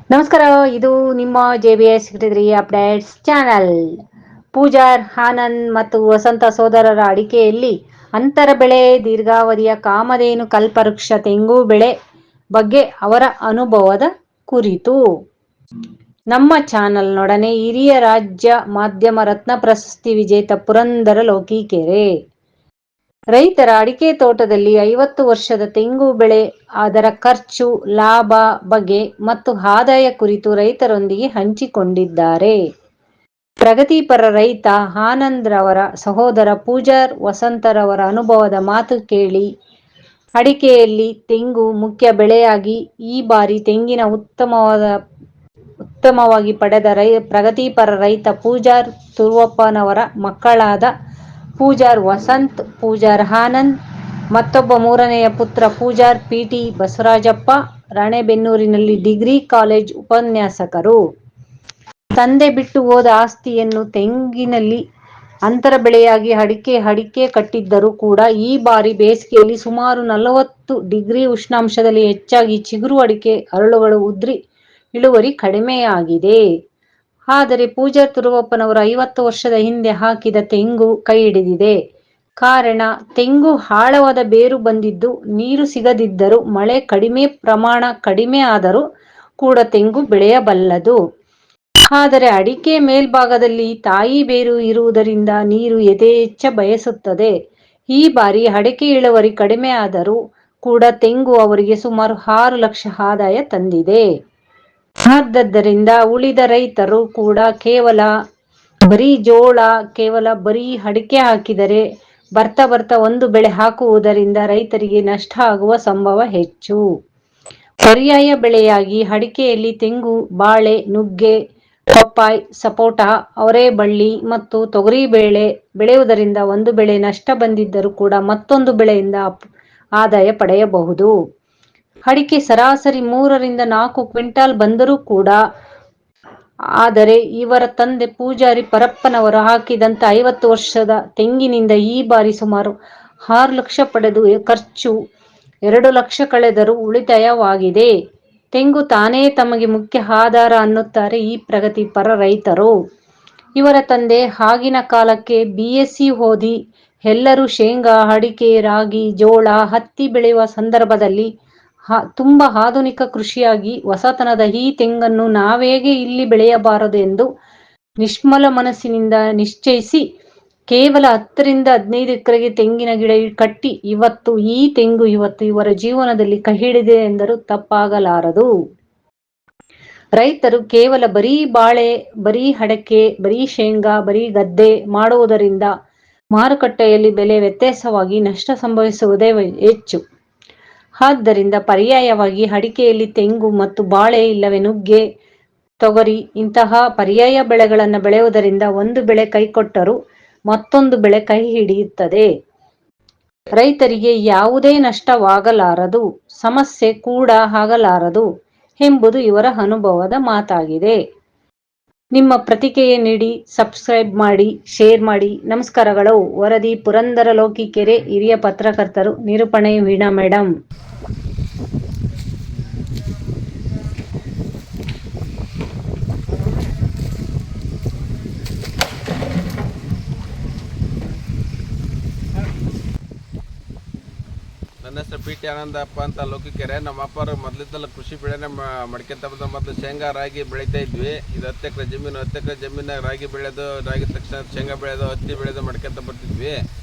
ನಮಸ್ಕಾರ. ಇದು ನಿಮ್ಮ JBS ಸಿಕ್ಕಿದ್ರಿ ಅಪ್ಡೇಟ್ಸ್ ಚಾನಲ್. ಪೂಜಾರ್, ಆನಂದ್ ಮತ್ತು ವಸಂತ ಸೋದರರ ಅಡಿಕೆಯಲ್ಲಿ ಅಂತರ ಬೆಳೆ, ದೀರ್ಘಾವಧಿಯ ಕಾಮಧೇನು ಕಲ್ಪವೃಕ್ಷ ತೆಂಗು ಬೆಳೆ ಬಗ್ಗೆ ಅವರ ಅನುಭವದ ಕುರಿತು ನಮ್ಮ ಚಾನಲ್ನೊಡನೆ ಹಿರಿಯ ರಾಜ್ಯ ಮಾಧ್ಯಮ ರತ್ನ ಪ್ರಶಸ್ತಿ ವಿಜೇತ ಪುರಂದರ ಲೋಕಿಕೆರೆ. ರೈತರ ಅಡಿಕೆ ತೋಟದಲ್ಲಿ 50 ವರ್ಷದ ತೆಂಗು ಬೆಳೆ, ಅದರ ಖರ್ಚು, ಲಾಭ ಬಗ್ಗೆ ಮತ್ತು ಆದಾಯ ಕುರಿತು ರೈತರೊಂದಿಗೆ ಹಂಚಿಕೊಂಡಿದ್ದಾರೆ. ಪ್ರಗತಿಪರ ರೈತ ಆನಂದ್ ರವರ ಸಹೋದರ ಪೂಜಾರ್ ವಸಂತರವರ ಅನುಭವದ ಮಾತು ಕೇಳಿ. ಅಡಿಕೆಯಲ್ಲಿ ತೆಂಗು ಮುಖ್ಯ ಬೆಳೆಯಾಗಿ ಈ ಬಾರಿ ತೆಂಗಿನ ಉತ್ತಮವಾಗಿ ಪಡೆದ ಪ್ರಗತಿಪರ ರೈತ ಪೂಜಾರ್ ತುರುವಪ್ಪನವರ ಮಕ್ಕಳಾದ ಪೂಜಾರ್ ವಸಂತ್, ಪೂಜಾರ್ ಆನಂದ್, ಮತ್ತೊಬ್ಬ ಮೂರನೆಯ ಪುತ್ರ ಪೂಜಾರ್ PT ಬಸವರಾಜಪ್ಪ ರಾಣೆಬೆನ್ನೂರಿನಲ್ಲಿ ಡಿಗ್ರಿ ಕಾಲೇಜ್ ಉಪನ್ಯಾಸಕರು. ತಂದೆ ಬಿಟ್ಟು ಹೋದ ಆಸ್ತಿಯನ್ನು ತೆಂಗಿನಲ್ಲಿ ಅಂತರ ಬೆಳೆಯಾಗಿ ಅಡಿಕೆ ಕಟ್ಟಿದ್ದರೂ ಕೂಡ ಈ ಬಾರಿ ಬೇಸಿಗೆಯಲ್ಲಿ ಸುಮಾರು 40 ಡಿಗ್ರಿ ಉಷ್ಣಾಂಶದಲ್ಲಿ ಹೆಚ್ಚಾಗಿ ಚಿಗುರು ಅಡಿಕೆ ಅರಳುಗಳು ಉದ್ರಿ ಇಳುವರಿ ಕಡಿಮೆಯಾಗಿದೆ. ಆದರೆ ಪೂಜಾರ್ ತುರುವಪ್ಪನವರು 50 ವರ್ಷದ ಹಿಂದೆ ಹಾಕಿದ ತೆಂಗು ಕೈ ಹಿಡಿದಿದೆ. ಕಾರಣ, ತೆಂಗು ಆಳವಾದ ಬೇರು ಬಂದಿದ್ದು ನೀರು ಸಿಗದಿದ್ದರೂ ಮಳೆ ಪ್ರಮಾಣ ಕಡಿಮೆ ಆದರೂ ಕೂಡ ತೆಂಗು ಬೆಳೆಯಬಲ್ಲದು. ಆದರೆ ಅಡಿಕೆ ಮೇಲ್ಭಾಗದಲ್ಲಿ ತಾಯಿ ಬೇರು ಇರುವುದರಿಂದ ನೀರು ಯಥೇಚ್ಛ ಬಯಸುತ್ತದೆ. ಈ ಬಾರಿ ಅಡಿಕೆ ಇಳುವರಿ ಕಡಿಮೆ ಆದರೂ ಕೂಡ ತೆಂಗು ಅವರಿಗೆ ಸುಮಾರು 6 ಲಕ್ಷ ಆದಾಯ ತಂದಿದೆ. ಆದ್ದರಿಂದ ಉಳಿದ ರೈತರು ಕೂಡ ಕೇವಲ ಬರೀ ಅಡಿಕೆ ಹಾಕಿದರೆ ಬರ್ತಾ ಒಂದು ಬೆಳೆ ಹಾಕುವುದರಿಂದ ರೈತರಿಗೆ ನಷ್ಟ ಆಗುವ ಸಂಭವ ಹೆಚ್ಚು. ಪರ್ಯಾಯ ಬೆಳೆಯಾಗಿ ಅಡಿಕೆಯಲ್ಲಿ ತೆಂಗು, ಬಾಳೆ, ನುಗ್ಗೆ, ಪಪ್ಪಾಯ್, ಸಪೋಟ, ಅವರೆಬಳ್ಳಿ ಮತ್ತು ತೊಗರಿ ಬೆಳೆಯುವುದರಿಂದ ಒಂದು ಬೆಳೆ ನಷ್ಟ ಬಂದಿದ್ದರೂ ಕೂಡ ಮತ್ತೊಂದು ಬೆಳೆಯಿಂದ ಆದಾಯ ಪಡೆಯಬಹುದು. ಅಡಿಕೆ ಸರಾಸರಿ 3 ರಿಂದ 4 ಕ್ವಿಂಟಾಲ್ ಬಂದರೂ ಕೂಡ. ಆದರೆ ಇವರ ತಂದೆ ಪೂಜಾರಿ ಪರಪ್ಪನವರು ಹಾಕಿದಂತ 50 ವರ್ಷದ ತೆಂಗಿನಿಂದ ಈ ಬಾರಿ ಸುಮಾರು 6 ಲಕ್ಷ ಪಡೆದು ಖರ್ಚು 2 ಲಕ್ಷ ಕಳೆದರೂ ಉಳಿತಾಯವಾಗಿದೆ. ತೆಂಗು ತಾನೇ ತಮಗೆ ಮುಖ್ಯ ಆಧಾರ ಅನ್ನುತ್ತಾರೆ ಈ ಪ್ರಗತಿಪರ ರೈತರು. ಇವರ ತಂದೆ ಆಗಿನ ಕಾಲಕ್ಕೆ BSc ಓದಿ ಎಲ್ಲರೂ ಶೇಂಗಾ, ಅಡಿಕೆ, ರಾಗಿ, ಜೋಳ, ಹತ್ತಿ ಬೆಳೆಯುವ ಸಂದರ್ಭದಲ್ಲಿ ತುಂಬಾ ಆಧುನಿಕ ಕೃಷಿಯಾಗಿ ಹೊಸತನದ ಈ ತೆಂಗನ್ನು ನಾವೇಗೆ ಇಲ್ಲಿ ಬೆಳೆಯಬಾರದು ಎಂದು ನಿಷ್ಮಲ ಮನಸ್ಸಿನಿಂದ ನಿಶ್ಚಯಿಸಿ ಕೇವಲ 10 ರಿಂದ 15 ಎಕರೆಗೆ ತೆಂಗಿನ ಗಿಡ ಕಟ್ಟಿ ಈ ತೆಂಗು ಇವತ್ತು ಇವರ ಜೀವನದಲ್ಲಿ ಕೈ ಹಿಡಿದಿದೆ ಎಂದರೂ ತಪ್ಪಾಗಲಾರದು. ರೈತರು ಕೇವಲ ಬರೀ ಬಾಳೆ, ಬರೀ ಅಡಕೆ, ಬರೀ ಶೇಂಗಾ, ಬರೀ ಗದ್ದೆ ಮಾಡುವುದರಿಂದ ಮಾರುಕಟ್ಟೆಯಲ್ಲಿ ಬೆಲೆ ವ್ಯತ್ಯಾಸವಾಗಿ ನಷ್ಟ ಸಂಭವಿಸುವುದೇ ಹೆಚ್ಚು. ಆದ್ದರಿಂದ ಪರ್ಯಾಯವಾಗಿ ಅಡಿಕೆಯಲ್ಲಿ ತೆಂಗು ಮತ್ತು ಬಾಳೆ ಇಲ್ಲವೇ ನುಗ್ಗೆ, ತೊಗರಿ ಇಂತಹ ಪರ್ಯಾಯ ಬೆಳೆಗಳನ್ನು ಬೆಳೆಯುವುದರಿಂದ ಒಂದು ಬೆಳೆ ಕೈಕೊಟ್ಟರೂ ಮತ್ತೊಂದು ಬೆಳೆ ಕೈ ಹಿಡಿಯುತ್ತದೆ. ರೈತರಿಗೆ ಯಾವುದೇ ನಷ್ಟವಾಗಲಾರದು, ಸಮಸ್ಯೆ ಕೂಡ ಆಗಲಾರದು ಎಂಬುದು ಇವರ ಅನುಭವದ ಮಾತಾಗಿದೆ. ನಿಮ್ಮ ಪ್ರತಿಕ್ರಿಯೆ ನೀಡಿ, ಸಬ್ಸ್ಕ್ರೈಬ್ ಮಾಡಿ, ಶೇರ್ ಮಾಡಿ. ನಮಸ್ಕಾರಗಳು. ವರದಿ ಪುರಂದರ ಲೋಕಿಕೆರೆ, ಹಿರಿಯ ಪತ್ರಕರ್ತರು. ನಿರೂಪಣೆ ವೀಣಾ ಮೇಡಂ. ನನ್ನ ಹೆಸರು PT ಆನಂದಪ್ಪ ಅಂತ ಲೋಕಿಕೆರೆ. ನಮ್ಮ ಅಪ್ಪರು ಮೊದಲಿದ್ದಲ್ಲ ಕೃಷಿ ಬೆಳೆನೇ ಮಡ್ಕೊಂತ ಬಂದ. ಮೊದಲು ಶೇಂಗಾ, ರಾಗಿ ಬೆಳೀತಾ ಇದ್ವಿ. ಇದು 10 ಎಕರೆ ಜಮೀನು. 10 ಎಕರೆ ಜಮೀನಾಗ ರಾಗಿ ಬೆಳೆಯೋದು, ರಾಗಿ ತಕ್ಷಣ ಶೇಂಗಾ ಬೆಳೆಯೋದು, ಹತ್ತಿ ಬೆಳೆಯೋದು ಮಡ್ಕೊಂತ ಬರ್ತಿದ್ವಿ.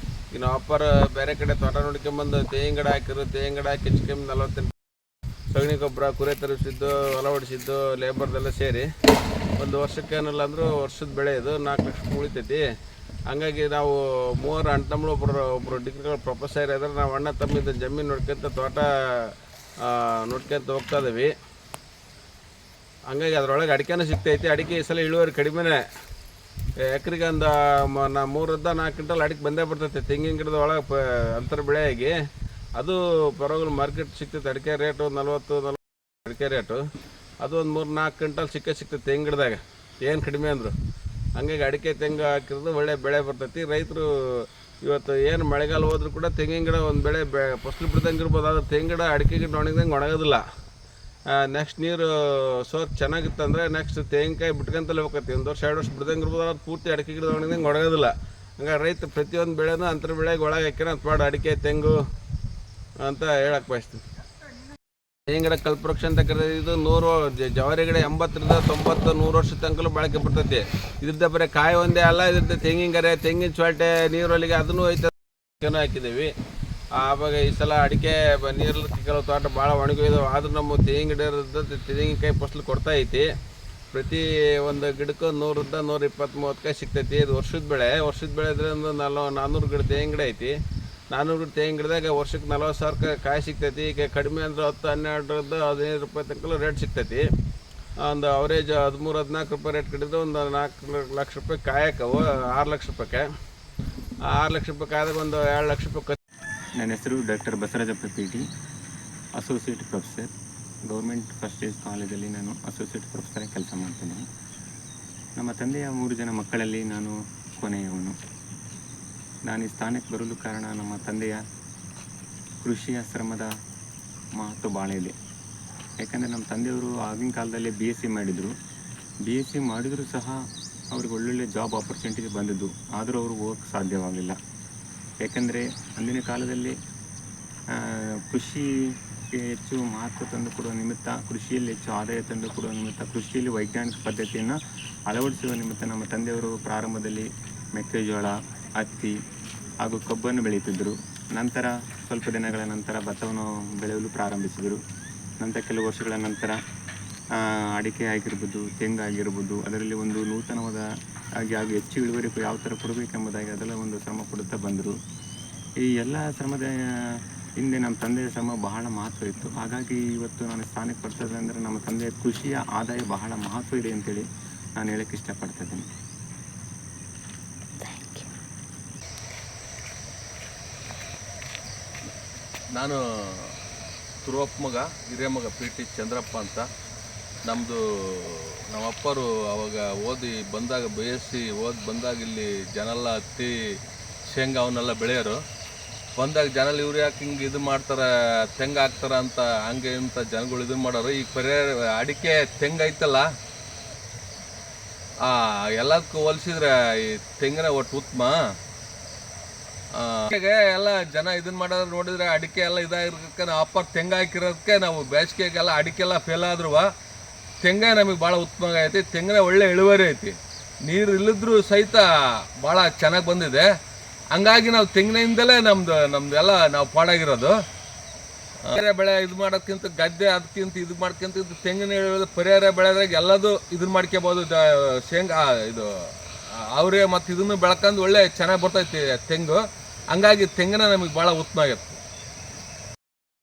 ಈಗ ನಮ್ಮ ಅಪ್ಪರು ಬೇರೆ ಕಡೆ ತೋಟ ನೋಡ್ಕೊಂಬಂದು ತೆಂಗಿನ ಗಿಡ ಹಾಕಿದ್ರು. ತೆಂಗಿನ ಗಿಡ ಹಾಕಿ ಹೆಚ್ಚು 40 ಸಗಣಿ ಗೊಬ್ಬರ, ಕುರೆ ತರಿಸಿದ್ದು, ಹೊಲ ಹೊಡಿಸಿದ್ದು, ಲೇಬರ್ದೆಲ್ಲ ಸೇರಿ ಒಂದು ವರ್ಷಕ್ಕೆ ಏನಿಲ್ಲ ಅಂದರೂ ವರ್ಷದ ಬೆಳೆ ಇದು 4 ಲಕ್ಷ ಉಳಿತೈತಿ. ಹಂಗಾಗಿ ನಾವು 3 ಅಣ್ಣ ತಮ್ಮಳು, ಒಬ್ಬರು ಡಿಗ್ರಿ ಪ್ರೊಫೆಸರ್ ಇದ್ದಾರೆ. ನಾವು ಅಣ್ಣ ತಮ್ಮಿದ್ದ ಜಮೀನು ನೋಡ್ಕೊಂತ ತೋಟ ನೋಡ್ಕೊಂತ ಹೋಗ್ತಾ ಇದ್ದೀವಿ. ಹಂಗಾಗಿ ಅದರೊಳಗೆ ಅಡಿಕೆನೂ ಸಿಗ್ತೈತಿ. ಅಡಿಕೆ ಈ ಸಲ ಇಳುವರಿ ಕಡಿಮೆನೇ. ಎಕರೆಗೆ ಒಂದು 3 ರಿಂದ 4 ಕ್ವಿಂಟಲ್ ಅಡಿಕೆ ಬಂದೇ ಬರ್ತೈತೆ. ತೆಂಗಿನ ಗಿಡದ ಒಳಗೆ ಅಂತರ ಬೆಳೆಯಾಗಿ ಅದು ಪರವಾಗಿಲ್ಲ ಮಾರ್ಕೆಟ್ ಸಿಗ್ತೈತೆ. ಅಡಿಕೆ ರೇಟು 40 ಅಡಿಕೆ ರೇಟು. ಅದು ಒಂದು 3-4 ಕ್ವಿಂಟಲ್ ಸಿಗ್ತೈತೆ ತೆಂಗಿನ ಗಿಡದಾಗ, ಏನು ಕಡಿಮೆ ಅಂದರು. ಹಂಗಾಗಿ ಅಡಿಕೆ ತೆಂಗು ಹಾಕಿರೋದು ಒಳ್ಳೆ ಬೆಳೆ ಬರ್ತೈತಿ. ರೈತರು ಇವತ್ತು ಏನು ಮಳೆಗಾಲ ಹೋದ್ರೂ ಕೂಡ ತೆಂಗಿನ ಗಿಡ ಒಂದು ಬೆಳೆ ಫಸಲು ಬಿಡ್ದಂಗೆ ಇರ್ಬೋದು. ಆದರೆ ತೆಂಗಿನ ಗಿಡ ಅಡಿಕೆ ಗಿಡ ಒಣಗಿದಂಗೆ ಒಣಗೋದಿಲ್ಲ. ನೆಕ್ಸ್ಟ್ ನೀರು ಸೋರ್ ಚೆನ್ನಾಗಿತ್ತಂದರೆ ನೆಕ್ಸ್ಟ್ ತೆಂಗಿನಕಾಯಿ ಬಿಟ್ಕೊಂತಲೇ ಹೋಗತ್ತೆ. 1 ವರ್ಷ 2 ವರ್ಷ ಬಿಡ್ದಂಗೆ ಇರ್ಬೋದು, ಅದು ಪೂರ್ತಿ ಅಡಿಕೆ ಗಿಡ ಒಣಗದಂಗೆ ಒಣಗೋದಿಲ್ಲ. ಹಂಗಾಗಿ ರೈತ ಪ್ರತಿಯೊಂದು ಬೆಳೆನೂ ಅಂತರ ಬೆಳೆಗೆ ಒಳಗೆ ಹಾಕ್ಯಾನ ಅಂತ ಮಾಡಿ ಅಡಿಕೆ ತೆಂಗು ಅಂತ ಹೇಳಕ್ಕೆ ಬಯಸ್ತೀನಿ. ತೆಂಗಿನ ಗಿಡ ಕಲ್ಪವೃಕ್ಷ ಅಂತ ಕರೆದಿದ್ದು 100 ಜವಾರಿ ಗಿಡ 80ರಿಂದ 90 100 ವರ್ಷ ತನಕಲೂ ಬಾಳಿಕೆ ಬರ್ತೈತಿ. ಇದ್ರದ್ದು ಬರೀ ಕಾಯಿ ಒಂದೇ ಅಲ್ಲ, ಇದ್ರದ್ದು ತೆಂಗಿನ ಗರೆ, ತೆಂಗಿನ ಚೊಲ್ಟೆ, ನೀರೊಲಿಗೆ ಅದನ್ನು ಐತೆ ಹಾಕಿದ್ದೀವಿ. ಆವಾಗ ಈ ಸಲ ಅಡಿಕೆ ನೀರಲ್ಲಿ ಕೆಲವು ತೋಟ ಭಾಳ ಒಣಗಿದಾವೆ. ಆದ್ರೂ ನಮ್ಮ ತೆಂಗಿನ ಗಿಡ ಇರೋದು ತೆಂಗಿನಕಾಯಿ ಫಸಲು ಕೊಡ್ತಾ ಐತಿ. ಪ್ರತಿ ಒಂದು ಗಿಡಕ್ಕೂ 100ರಿಂದ 120-130 ಕಾಯಿ ಸಿಗ್ತೈತಿ. ಇದು ವರ್ಷದ ಬೆಳೆ ಇದ್ರೆ ಒಂದು 400 ಗಿಡ ತೆಂಗಿನ ಗಿಡ ಐತಿ. 400 ಗಿಡ ತೆಂಗಿನ ಗಿಡದಾಗ ವರ್ಷಕ್ಕೆ 40,000 ಕಾಯಿ ಸಿಗ್ತೈತಿ. ಈಗ ಕಡಿಮೆ ಅಂದ್ರೆ 10-12ರಿಂದ 15 ರೂಪಾಯಿ ತನಕ ರೇಟ್ ಸಿಗ್ತೈತಿ. ಒಂದು ಅವರೇಜ್ 13-14 ರೂಪಾಯಿ ರೇಟ್ ಕಡಿದ್ರೆ ಒಂದು 4 ಲಕ್ಷ ರೂಪಾಯಿ ಕಾಯಿ ಹಾಕವು. 6 ಲಕ್ಷ ರೂಪಾಯಿಗೆ 6 ಲಕ್ಷ ರೂಪಾಯಿ ಕಾಯ್ದಾಗ ಒಂದು 2 ಲಕ್ಷ ರೂಪಾಯಿ. ನನ್ನ ಹೆಸರು doctor Basavarajappa P T, associate professor, government first age ಕಾಲೇಜಲ್ಲಿ ನಾನು ಅಸೋಸಿಯೇಟ್ ಪ್ರೊಫೆಸರಾಗಿ ಕೆಲಸ ಮಾಡ್ತಿದ್ದೀನಿ. ನಮ್ಮ ತಂದೆಯ 3 ಜನ ಮಕ್ಕಳಲ್ಲಿ ನಾನು ಕೊನೆಯವನು. ನಾನು ಈ ಸ್ಥಾನಕ್ಕೆ ಬರಲು ಕಾರಣ ನಮ್ಮ ತಂದೆಯ ಕೃಷಿಯ ಶ್ರಮದ ಮಹತ್ವ ಭಾಳ ಇದೆ. ಯಾಕಂದರೆ ನಮ್ಮ ತಂದೆಯವರು ಆಗಿನ ಕಾಲದಲ್ಲೇ BSc ಮಾಡಿದರು. BSc ಮಾಡಿದರೂ ಸಹ ಅವ್ರಿಗೆ ಒಳ್ಳೊಳ್ಳೆ ಜಾಬ್ ಆಪರ್ಚುನಿಟಿ ಬಂದಿದ್ದು, ಆದರೂ ಅವರು ಹೋಗೋಕ್ಕೆ ಸಾಧ್ಯವಾಗಲಿಲ್ಲ. ಯಾಕೆಂದರೆ ಅಂದಿನ ಕಾಲದಲ್ಲಿ ಕೃಷಿಗೆ ಹೆಚ್ಚು ಮಹತ್ವ ತಂದು ಕೊಡುವ ನಿಮಿತ್ತ, ಕೃಷಿಯಲ್ಲಿ ಹೆಚ್ಚು ಆದಾಯ ತಂದು ಕೊಡುವ ನಿಮಿತ್ತ, ಕೃಷಿಯಲ್ಲಿ ವೈಜ್ಞಾನಿಕ ಪದ್ಧತಿಯನ್ನು ಅಳವಡಿಸುವ ನಿಮಿತ್ತ ನಮ್ಮ ತಂದೆಯವರು ಪ್ರಾರಂಭದಲ್ಲಿ ಮೆಕ್ಕೆಜೋಳ, ಹತ್ತಿ ಹಾಗೂ ಕಬ್ಬನ್ನು ಬೆಳೀತಿದ್ದರು. ನಂತರ ಸ್ವಲ್ಪ ದಿನಗಳ ನಂತರ ಭತ್ತವನ್ನು ಬೆಳೆಯಲು ಪ್ರಾರಂಭಿಸಿದರು. ನಂತರ ಕೆಲವು ವರ್ಷಗಳ ನಂತರ ಅಡಿಕೆ ಆಗಿರ್ಬೋದು, ತೆಂಗು ಆಗಿರ್ಬೋದು, ಅದರಲ್ಲಿ ಒಂದು ನೂತನವಾದ ಹಾಗೂ ಹೆಚ್ಚು ಇಳುವರಿ ಯಾವ ಥರ ಕೊಡಬೇಕೆಂಬುದಾಗಿ ಅದೆಲ್ಲ ಒಂದು ಶ್ರಮ ಪಡುತ್ತಾ ಬಂದರು. ಈ ಎಲ್ಲ ಶ್ರಮದ ಹಿಂದೆ ನಮ್ಮ ತಂದೆಯ ಶ್ರಮ ಬಹಳ ಮಹತ್ವ ಇತ್ತು. ಹಾಗಾಗಿ ಇವತ್ತು ನಾನು ಸ್ಥಾನಕ್ಕೆ ಬರ್ತದೆ ಅಂದರೆ ನಮ್ಮ ತಂದೆಯ ಕೃಷಿಯ ಆದಾಯ ಬಹಳ ಮಹತ್ವ ಇದೆ ಅಂತೇಳಿ ನಾನು ಹೇಳೋಕ್ಕೆ ಇಷ್ಟಪಡ್ತಿದ್ದೀನಿ. ನಾನು ತುರುವಪ್ಪ ಮಗ, ಹಿರಿಯ ಮಗ PT ಚಂದ್ರಪ್ಪ ಅಂತ. ನಮ್ಮ ಅಪ್ಪರು ಅವಾಗ ಓದಿ ಬಂದಾಗ BSc ಓದಿ ಬಂದಾಗ ಇಲ್ಲಿ ಜನೆಲ್ಲ ಹತ್ತಿ, ಶೇಂಗಾ ಅವನ್ನೆಲ್ಲ ಬೆಳೆಯೋರು. ಬಂದಾಗ ಜನಲ್ಲಿ ಇವ್ರು ಯಾಕೆ ಹಿಂಗೆ ಇದು ಮಾಡ್ತಾರೆ, ತೆಂಗು ಹಾಕ್ತಾರೆ ಅಂತ ಹಂಗೆ ಇಂಥ ಜನಗಳು ಇದು ಮಾಡೋರು. ಈಗ ಅಡಿಕೆ ತೆಂಗು ಐತಲ್ಲ, ಎಲ್ಲದಕ್ಕೂ ಹೋಲಿಸಿದ್ರೆ ಈ ತೆಂಗಿನ ಒಟ್ಟು ಉತ್ತಮ. ಎಲ್ಲ ಜನ ಇದನ್ನ ಮಾಡೋದು ನೋಡಿದ್ರೆ ಅಡಿಕೆ ಎಲ್ಲ ಇದಾಗಿರೋದಕ್ಕೆ ನಾವು ಅಪ್ಪ ತೆಂಗು ಹಾಕಿರೋದಕ್ಕೆ ನಾವು ಬೇಸಿಗೆಗೆಲ್ಲ ಅಡಿಕೆ ಎಲ್ಲ ಫೇಲ್ ಆದ್ರೂ ತೆಂಗ ನಮಗೆ ಭಾಳ ಉತ್ತಮ ಐತಿ. ತೆಂಗಿನ ಒಳ್ಳೆ ಇಳುವರಿ ಐತಿ. ನೀರು ಇಲ್ಲಿದ್ರೂ ಸಹಿತ ಭಾಳ ಚೆನ್ನಾಗಿ ಬಂದಿದೆ. ಹಂಗಾಗಿ ನಾವು ತೆಂಗಿನಿಂದಲೇ ನಮ್ದೆಲ್ಲ ನಾವು ಪಾಡಾಗಿರೋದು. ಬೇರೆ ಬೆಳೆ ಇದು ಮಾಡೋಕ್ಕಿಂತ ಗದ್ದೆ ಅದಕ್ಕಿಂತ ಇದು ಮಾಡ್ಕೊಂತ ಇದು ತೆಂಗಿನ ಇಳುವರಿ ಪರಿಹಾರ ಬೆಳೆದಾಗ ಎಲ್ಲದೂ ಇದನ್ನ ಮಾಡ್ಕೋಬೋದು. ಶೇಂಗಾ ಇದು ಅವರೇ ಮತ್ತು ಇದನ್ನು ಬೆಳ್ಕೊಂಡು ಒಳ್ಳೆ ಚೆನ್ನಾಗಿ ಬರ್ತೈತಿ ತೆಂಗು. ಹಂಗಾಗಿ ತೆಂಗಿನ ನಮಗೆ ಭಾಳ ಉತ್ತಮ ಆಗೈತೆ.